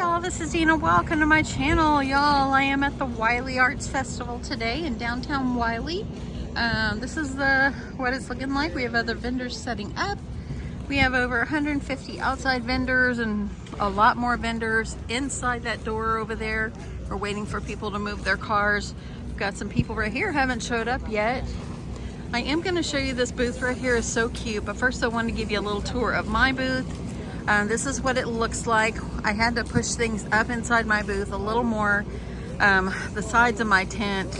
y'all, this is Dina. Welcome to my channel, y'all. I am at the Wylie Arts Festival today in downtown Wylie. This is what it's looking like. We have other vendors setting up. We have over 150 outside vendors and a lot more vendors inside that door over there. We're waiting for people to move their cars. We've got some people right here haven't showed up yet. I am going to show you this booth right here. Is so cute, but first I want to give you a little tour of my booth. This is what it looks like. I had to push things up inside my booth a little more. The sides of my tent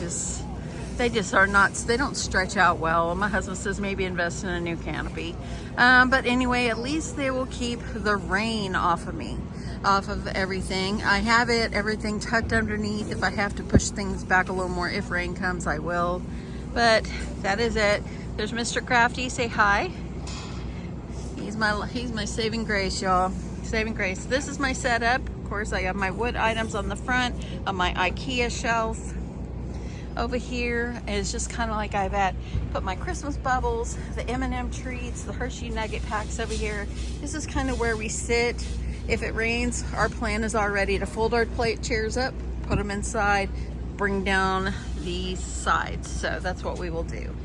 they don't stretch out well. My husband says maybe invest in a new canopy. But anyway, at least they will keep the rain off of me, off of everything. I have everything tucked underneath. If I have to push things back a little more, if rain comes, I will. But that is it. There's Mr. Crafty. Say hi. He's my saving grace, y'all. Saving grace. This is my setup. Of course, I have my wood items on the front of my IKEA shelf. Over here is just kind of like put my Christmas bubbles, the M&M treats, the Hershey Nugget packs over here. This is kind of where we sit. If it rains, our plan is already to fold our plate chairs up, put them inside, bring down these sides. So that's what we will do.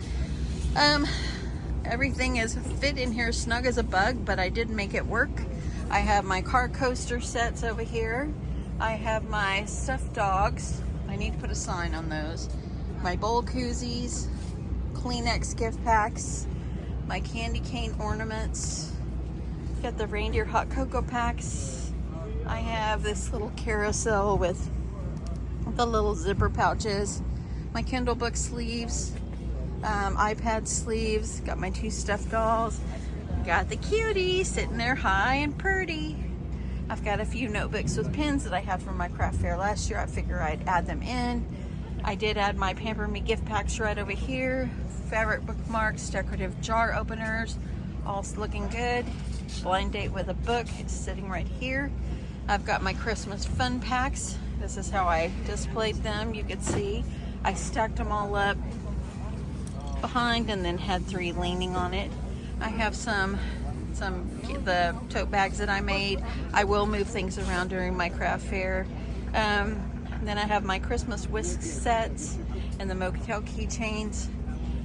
Everything is fit in here snug as a bug, but I did make it work. I have my car coaster sets over here. I have my stuffed dogs. I need to put a sign on those. My bowl koozies, Kleenex gift packs, my candy cane ornaments. Got the reindeer hot cocoa packs. I have this little carousel with the little zipper pouches. My Kindle book sleeves. iPad sleeves, got my 2 stuffed dolls, got the cutie sitting there high and pretty. I've got a few notebooks with pins that I had from my craft fair last year. I figure I'd add them in. I did add my Pamper Me gift packs right over here. Fabric bookmarks, decorative jar openers, all looking good. Blind date with a book is sitting right here. I've got my Christmas fun packs. This is how I displayed them. You could see I stacked them all up behind and then had 3 leaning on it. I have the tote bags that I made. I will move things around during my craft fair. Then I have my Christmas whisk sets and the Mochatel keychains.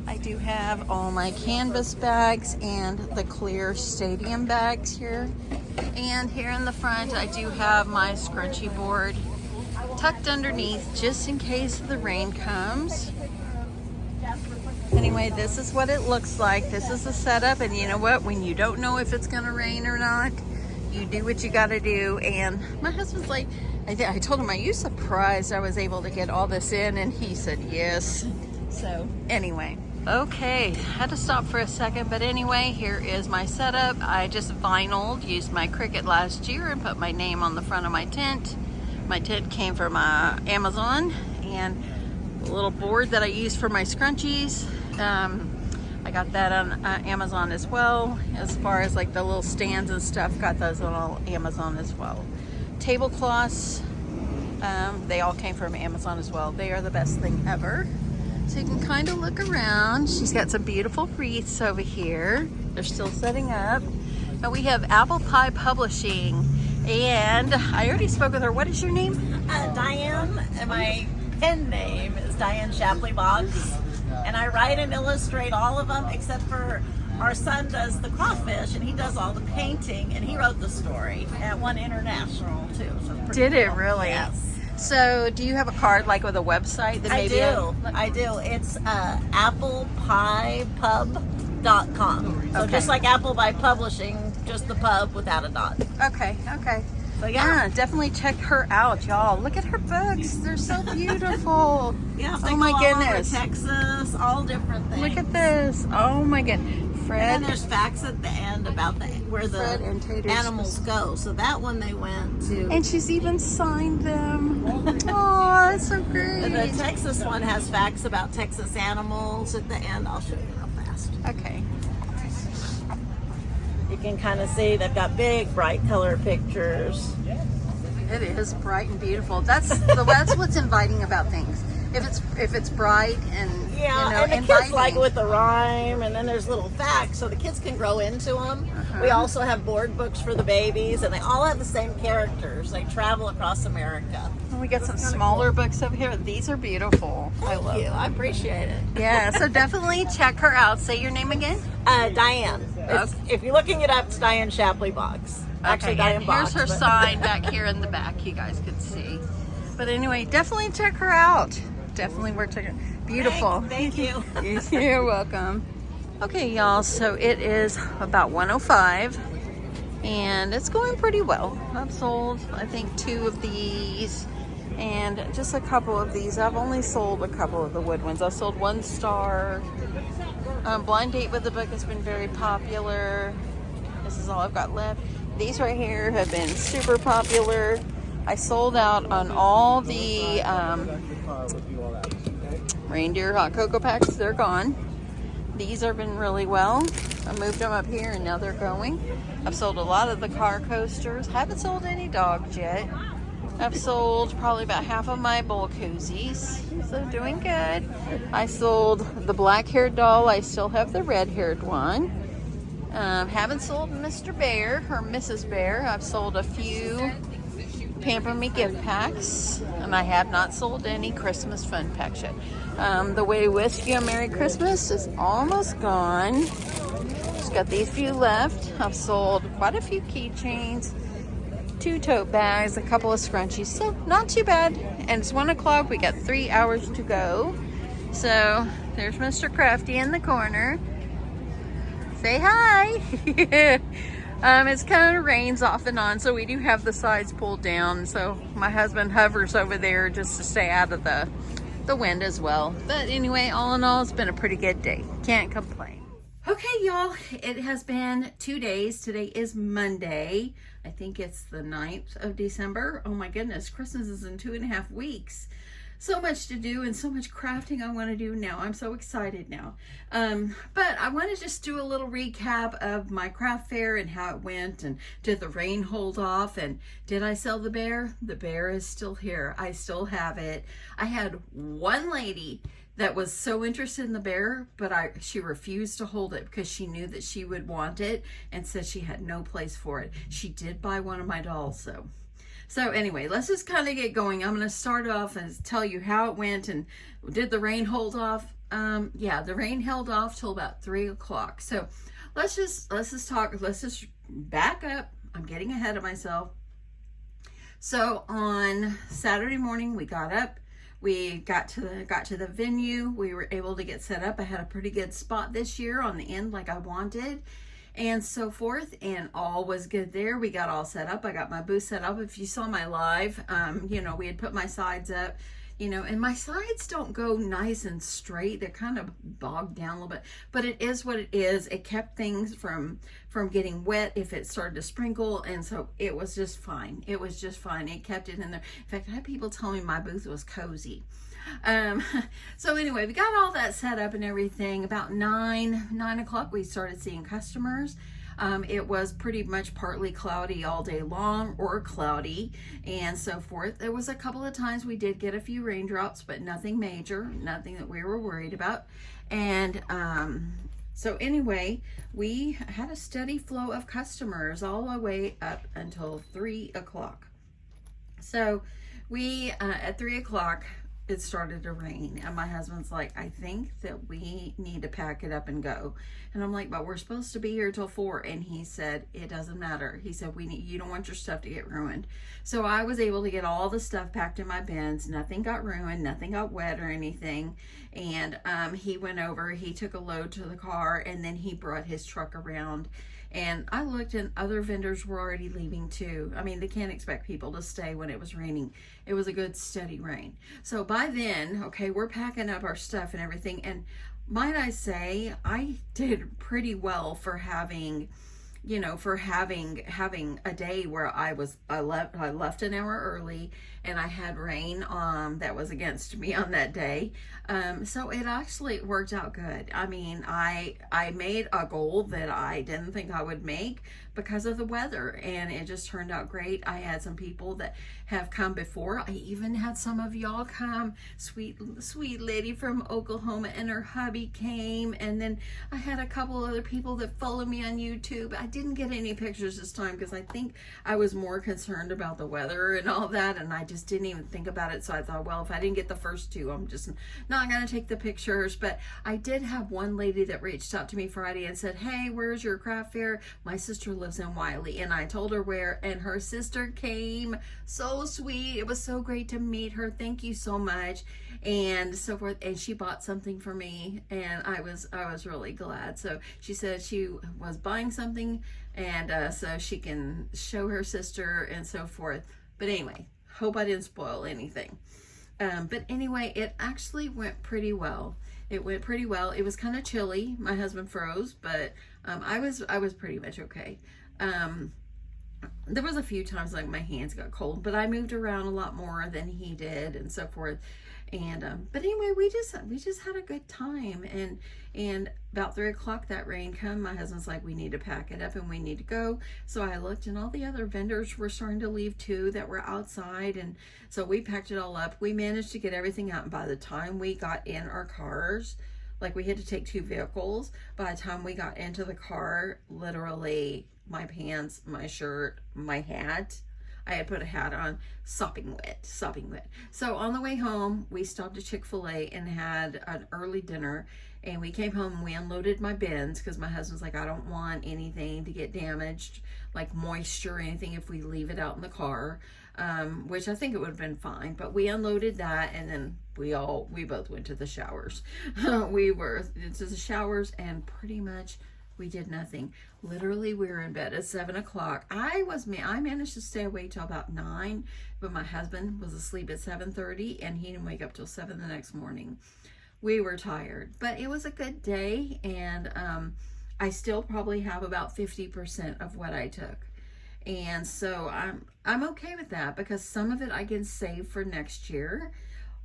I do have all my canvas bags and the clear stadium bags here. And here in the front I do have my scrunchie board tucked underneath just in case the rain comes. Anyway, this is what it looks like. This is the setup, and you know what? When you don't know if it's gonna rain or not, you do what you gotta do. And my husband's like, I told him, are you surprised I was able to get all this in? And he said yes. So anyway, okay, had to stop for a second, but anyway, here is my setup. I just vinyled, used my Cricut last year and put my name on the front of my tent. My tent came from Amazon, and a little board that I use for my scrunchies. I got that on Amazon as well. As far as like the little stands and stuff, got those on Amazon as well. Tablecloths, they all came from Amazon as well. They are the best thing ever. So you can kind of look around. She's got some beautiful wreaths over here. They're still setting up. Now we have Apple Pie Publishing, and I already spoke with her. What is your name? Diane, and my pen name is Diane Shapley Boggs, and I write and illustrate all of them except for our son does the crawfish, and he does all the painting, and he wrote the story at one international too. So Did it cool. really? Yes. So do you have a card like with a website that maybe I do. It's applepiepub.com. So Okay. just like Apple by Publishing, just the pub without a dot. Okay. So Yeah, definitely check her out, y'all. Look at her books. They're so beautiful. Yeah, Oh my goodness. Texas, all different things. Look at this. Oh my goodness. Fred. And then there's facts at the end about where Fred and the Tater's animals go. So that one they went to. And she's even signed them. Oh, that's so great. The Texas one has facts about Texas animals at the end. I'll show you real fast. Okay. You can kind of see they've got big, bright color pictures. It is bright and beautiful. That's what's inviting about things. If it's bright and Yeah, and the kids like it with the rhyme, and then there's little facts so the kids can grow into them. We also have board books for the babies, and they all have the same characters. They travel across America. We got some smaller books over here. These are beautiful. I love Thank you. them. I appreciate it. Yeah, so definitely check her out. Say your name again. Diane. If you're looking it up, it's Diane Shapley Boggs. Actually, Okay, Diane and Boggs. here's her sign back here in the back. You guys can see. But anyway, definitely check her out. Definitely worth checking. Beautiful. Thank you. You're welcome. Okay, y'all. So it is about 1:05, and it's going pretty well. I've sold, I think, 2 of these, and just a couple of these. I've only sold a couple of the wood ones. I've sold 1 star. Blind Date with the Book has been very popular. This is all I've got left. These right here have been super popular. I sold out on all the reindeer hot cocoa packs. They're gone. These have been really well. I moved them up here and now they're going. I've sold a lot of the car coasters. Haven't sold any dogs yet. I've sold probably about half of my bowl koozies. So doing good. I sold the black-haired doll. I still have the red-haired one. Haven't sold Mr. Bear or Mrs. Bear. I've sold a few Pamper Me gift packs, and I have not sold any Christmas fun packs yet. The Way Whiskey on Merry Christmas is almost gone. Just got these few left. I've sold quite a few keychains, 2 tote bags, a couple of scrunchies, so not too bad. And it's 1 o'clock. We got 3 hours to go. So there's Mr. Crafty in the corner. Say hi. It's kind of rains off and on, so we do have the sides pulled down. So my husband hovers over there just to stay out of the wind as well. But anyway, all in all, it's been a pretty good day. Can't complain. Okay, y'all, it has been 2 days. Today is Monday. I think it's the 9th of December. Oh my goodness, Christmas is in 2.5 weeks. So much to do and so much crafting I want to do now. I'm so excited now. But I want to just do a little recap of my craft fair and how it went, and did the rain hold off, and did I sell the bear? The bear is still here. I still have it. I had one lady that was so interested in the bear, but she refused to hold it because she knew that she would want it and said she had no place for it. She did buy one of my dolls, though. So anyway, let's just kind of get going. I'm going to start off and tell you how it went. And did the rain hold off? Yeah, the rain held off till about 3 o'clock. So let's just back up. I'm getting ahead of myself. So on Saturday morning, we got up. We got to the venue. We were able to get set up. I had a pretty good spot this year on the end like I wanted, and so forth, and all was good there. We got all set up. I got my booth set up. If you saw my live, you know, we had put my sides up, you know, and my sides don't go nice and straight. They're kind of bogged down a little bit, but it is what it is. It kept things from getting wet if it started to sprinkle, and so it was just fine. It was just fine. It kept it in there. In fact, I had people tell me my booth was cozy. So anyway, we got all that set up and everything. About 9 o'clock, we started seeing customers. It was pretty much partly cloudy all day long, or cloudy, and so forth. There was a couple of times we did get a few raindrops, but nothing major, nothing that we were worried about. And so anyway, we had a steady flow of customers all the way up until 3 o'clock. So we, at 3 o'clock, it started to rain, and my husband's like, I think that we need to pack it up and go. And I'm like, but we're supposed to be here till 4. And he said, it doesn't matter. He said, you don't want your stuff to get ruined. So I was able to get all the stuff packed in my bins. Nothing got ruined, nothing got wet or anything. And he went over, he took a load to the car, and then he brought his truck around. And I looked, and other vendors were already leaving too. I mean, they can't expect people to stay when it was raining. It was a good steady rain. So by then, okay, we're packing up our stuff and everything. And might I say, I did pretty well for having you know, for having a day where I left an hour early, and I had rain that was against me on that day. So it actually worked out good. I mean, I made a goal that I didn't think I would make because of the weather, and it just turned out great. I had some people that have come before. I even had some of y'all come. Sweet lady from Oklahoma and her hubby came, and then I had a couple other people that follow me on YouTube. I didn't get any pictures this time because I think I was more concerned about the weather and all that, and I just didn't even think about it. So I thought, well, if I didn't get the first two, I'm just not going to take the pictures. But I did have one lady that reached out to me Friday and said, hey, where's your craft fair? My sister lives in Wiley. And I told her where, and her sister came. So sweet. It was so great to meet her. Thank you so much. And so forth. And she bought something for me, and I was really glad. So she said she was buying something, and so she can show her sister and so forth. But anyway, hope I didn't spoil anything. But anyway, it actually went pretty well. It went pretty well. It was kind of chilly. My husband froze, but I was pretty much okay. There was a few times like my hands got cold, but I moved around a lot more than he did and so forth. And but anyway, we just had a good time. And about 3 o'clock, that rain come. My husband's like, we need to pack it up and we need to go. So I looked, and all the other vendors were starting to leave too that were outside, and so we packed it all up. We managed to get everything out, and by the time we got in our cars, like we had to take 2 vehicles. By the time we got into the car, literally my pants, my shirt, my hat, I had put a hat on, sopping wet. So on the way home, we stopped at Chick-fil-A and had an early dinner. And we came home and we unloaded my bins because my husband's like, I don't want anything to get damaged, like moisture or anything if we leave it out in the car, which I think it would have been fine. But we unloaded that, and then we both went to the showers. We were into the showers, and pretty much we did nothing. Literally, we were in bed at 7 o'clock. I managed to stay awake till about 9, but my husband was asleep at 7:30, and he didn't wake up till 7 the next morning. We were tired, but it was a good day, and I still probably have about 50% of what I took. And so I'm okay with that, because some of it I can save for next year.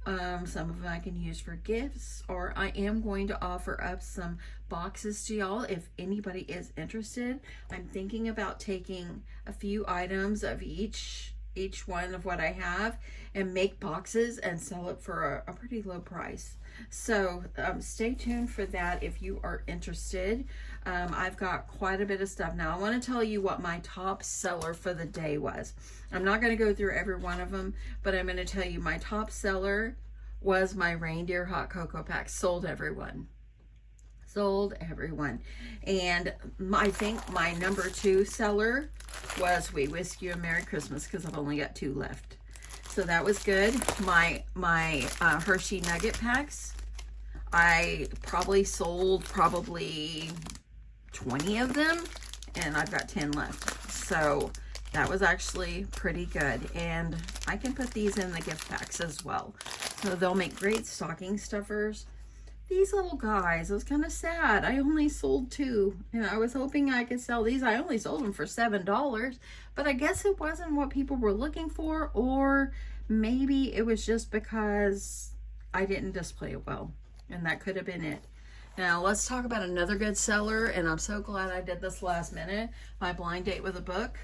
Some of them I can use for gifts, or I am going to offer up some boxes to y'all if anybody is interested. I'm thinking about taking a few items of each one of what I have and make boxes and sell it for a pretty low price. So stay tuned for that if you are interested. I've got quite a bit of stuff. Now I want to tell you what my top seller for the day was. I'm not going to go through every one of them, but I'm going to tell you my top seller was my reindeer hot cocoa pack. Sold everyone. And I think my number 2 seller was We Wish You a Merry Christmas, because I've only got 2 left. So that was good. My Hershey Nugget packs, I probably sold 20 of them, and I've got 10 left. So that was actually pretty good. And I can put these in the gift packs as well. So they'll make great stocking stuffers. These little guys, it was kind of sad. I only sold 2, and I was hoping I could sell these. I only sold them for $7, but I guess it wasn't what people were looking for, or maybe it was just because I didn't display it well, and that could have been it. Now let's talk about another good seller, and I'm so glad I did this last minute. My blind date with a book.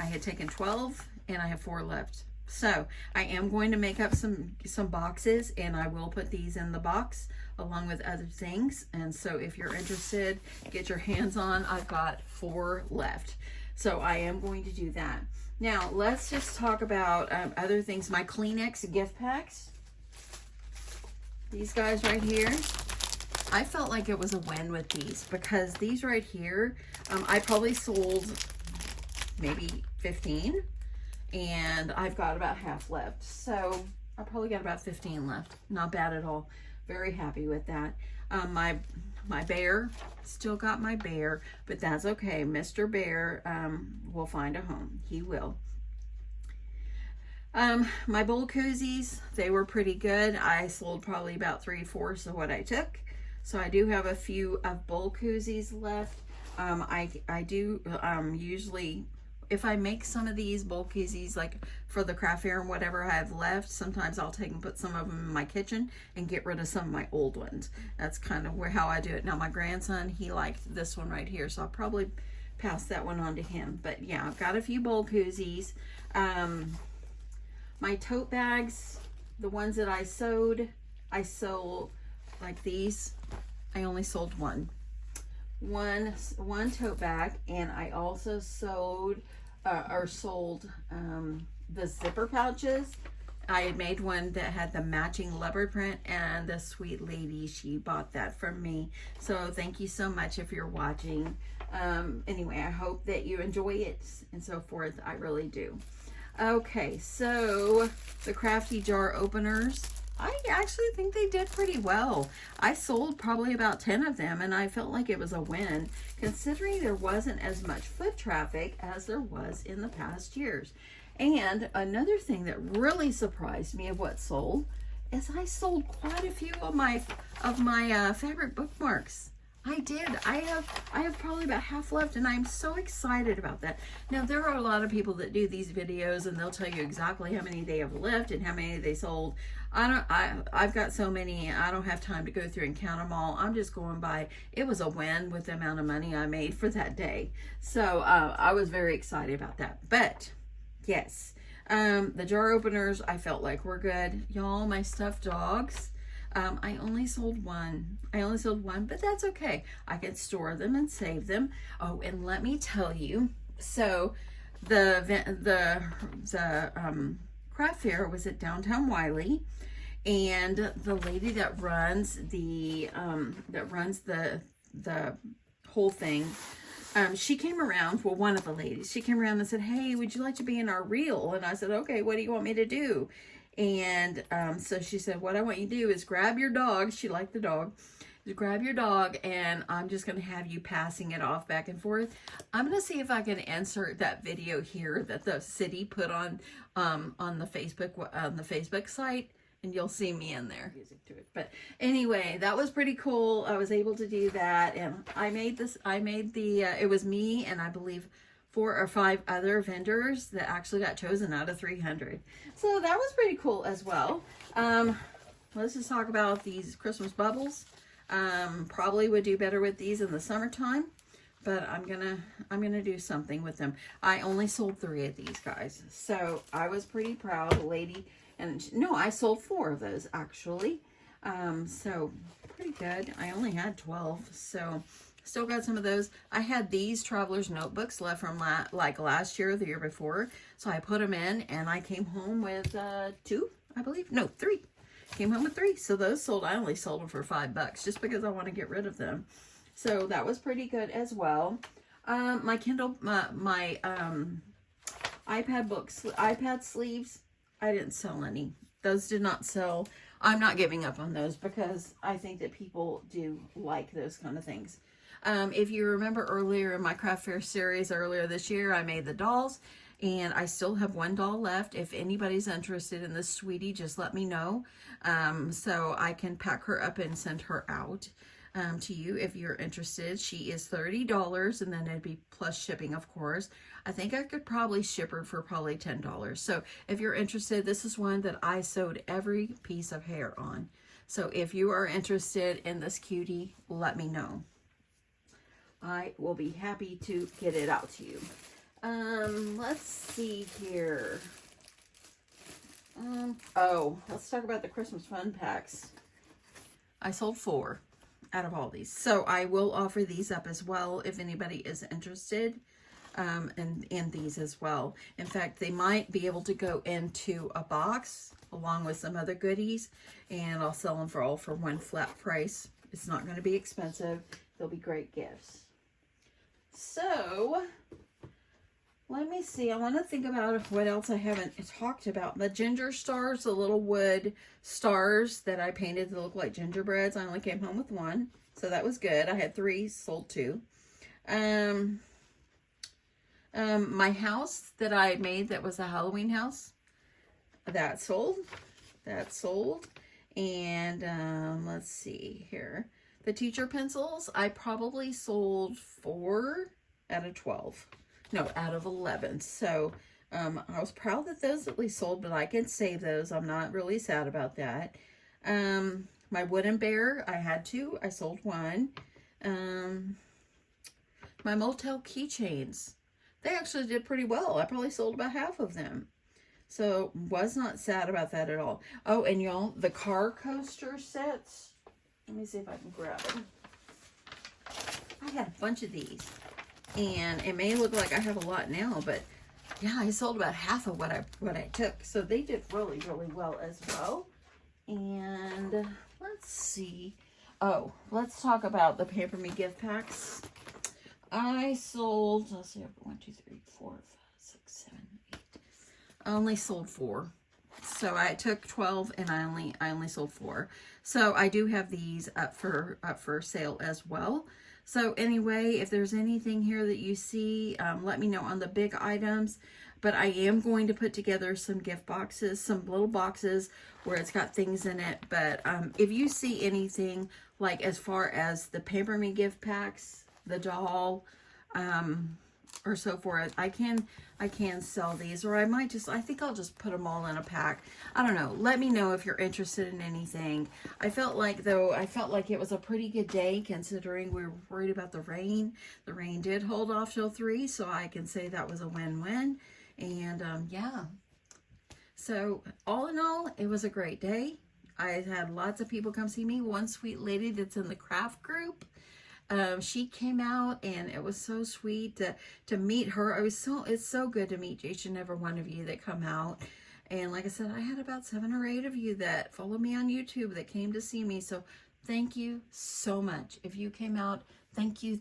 I had taken 12, and I have 4 left. So I am going to make up some boxes, and I will put these in the box along with other things. And so if you're interested, get your hands on. I've got 4 left. So I am going to do that. Now let's just talk about other things. My Kleenex gift packs. These guys right here. I felt like it was a win with these, because these right here, I probably sold maybe 15. And I've got about half left. So I probably got about 15 left. Not bad at all. Very happy with that. My bear, still got my bear, but that's okay. Mr. Bear will find a home. He will. My bowl koozies, they were pretty good. I sold probably about 3/4 of what I took. So I do have a few of bowl koozies left. I do usually, if I make some of these bulk koozies, like for the craft fair and whatever I have left, sometimes I'll take and put some of them in my kitchen and get rid of some of my old ones. That's kind of how I do it. Now my grandson, he liked this one right here, so I'll probably pass that one on to him. But yeah, I've got a few bowl koozies. My tote bags, the ones that I sold like these. I only sold one tote bag, and I also sold the zipper pouches. I had made one that had the matching leopard print, and the sweet lady, she bought that from me. So thank you so much if you're watching. Anyway, I hope that you enjoy it and so forth. I really do. Okay, so the crafty jar openers, I actually think they did pretty well. I sold probably about 10 of them, and I felt like it was a win, considering there wasn't as much foot traffic as there was in the past years. And another thing that really surprised me of what sold is I sold quite a few of my fabric bookmarks. I did. I have probably about half left, and I'm so excited about that. Now, there are a lot of people that do these videos, and they'll tell you exactly how many they have left and how many they sold. I've got so many, I don't have time to go through and count them all. I'm just going by, it was a win with the amount of money I made for that day. So I was very excited about that. But yes, the jar openers I felt like were good. Y'all, my stuffed dogs, I only sold one. But that's okay. I can store them and save them. Oh, and let me tell you, so the craft fair was at downtown Wiley, and the lady that runs the whole thing, she came around. Well, one of the ladies, she came around and said, "Hey, would you like to be in our reel?" And I said, "Okay, what do you want me to do?" And so she said, "What I want you to do is grab your dog." She liked the dog. Grab your dog, and I'm just going to have you passing it off back and forth. I'm going to see if I can insert that video here that the city put on the Facebook site, and you'll see me in there. Music to it. But anyway, that was pretty cool. I was able to do that, and I made the it was me and I believe 4 or 5 other vendors that actually got chosen out of 300. So that was pretty cool as well. Let's just talk about these Christmas bubbles. Probably would do better with these in the summertime, but I'm gonna do something with them. I only sold 3 of these, guys, so I was pretty proud. The lady, and no, I sold 4 of those actually. So pretty good. I only had 12, so still got some of those. I had these traveler's notebooks left from like last year or the year before, so I put them in, and I came home with 2, I believe. No, 3. Came home with 3. So those sold. I only sold them for $5 just because I want to get rid of them. So that was pretty good as well. My Kindle, my iPad sleeves, I didn't sell any. Those did not sell. I'm not giving up on those because I think that people do like those kind of things. If you remember earlier in my craft fair series earlier this year, I made the dolls. And I still have 1 doll left. If anybody's interested in this sweetie, just let me know. So I can pack her up and send her out to you if you're interested. She is $30, and then it'd be plus shipping, of course. I think I could probably ship her for probably $10. So if you're interested, this is one that I sewed every piece of hair on. So if you are interested in this cutie, let me know. I will be happy to get it out to you. Let's see here. Let's talk about the Christmas fun packs. I sold 4 out of all these. So I will offer these up as well if anybody is interested in these as well. In fact, they might be able to go into a box along with some other goodies, and I'll sell them all for one flat price. It's not going to be expensive. They'll be great gifts. So let me see. I want to think about what else I haven't talked about. The ginger stars, the little wood stars that I painted that look like gingerbreads. I only came home with 1, so that was good. I had 3, sold 2. My house that I made that was a Halloween house, that sold. And let's see here. The teacher pencils, I probably sold 4 out of 12. No, out of 11. So I was proud that those at least sold, but I can save those. I'm not really sad about that. My wooden bear, I had 2. I sold 1. My motel keychains, they actually did pretty well. I probably sold about half of them. So was not sad about that at all. Oh, and y'all, the car coaster sets. Let me see if I can grab them. I had a bunch of these. And it may look like I have a lot now, but yeah, I sold about half of what I took. So they did really, really well as well. And let's see. Oh, let's talk about the Pamper Me gift packs. I sold, let's see, 1, 2, 3, 4, 5, 6, 7, 8. I only sold 4. So I took 12 and I only sold 4. So I do have these up for sale as well. So anyway, if there's anything here that you see, let me know on the big items. But I am going to put together some gift boxes, some little boxes where it's got things in it. But if you see anything like as far as the Pamper Me gift packs, the doll, or so forth, I can sell these, or I think I'll just put them all in a pack. I don't know. Let me know if you're interested in anything. I felt like it was a pretty good day considering we were worried about the rain. The rain did hold off till 3, so I can say that was a win-win. And yeah. So all in all, it was a great day. I had lots of people come see me. One sweet lady that's in the craft group, she came out, and it was so sweet to meet her. It's so good to meet each and every one of you that come out. And like I said, I had about 7 or 8 of you that follow me on YouTube that came to see me. So thank you so much. If you came out, thank you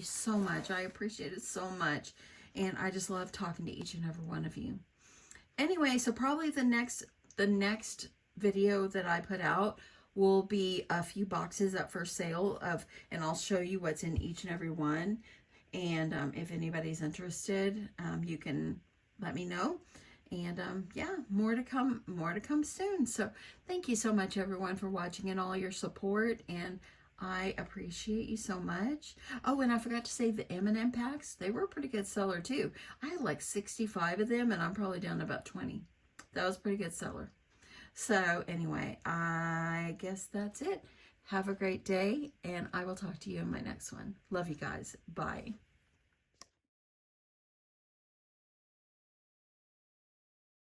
so much. I appreciate it so much. And I just love talking to each and every one of you. Anyway, so probably the next video that I put out will be a few boxes up for sale and I'll show you what's in each and every one. And if anybody's interested, you can let me know. And yeah, more to come soon. So thank you so much, everyone, for watching and all your support. And I appreciate you so much. Oh, and I forgot to say the M&M packs. They were a pretty good seller too. I had like 65 of them, and I'm probably down to about 20. That was a pretty good seller. So anyway, I guess that's it. Have a great day, and I will talk to you in my next one. Love you guys. Bye.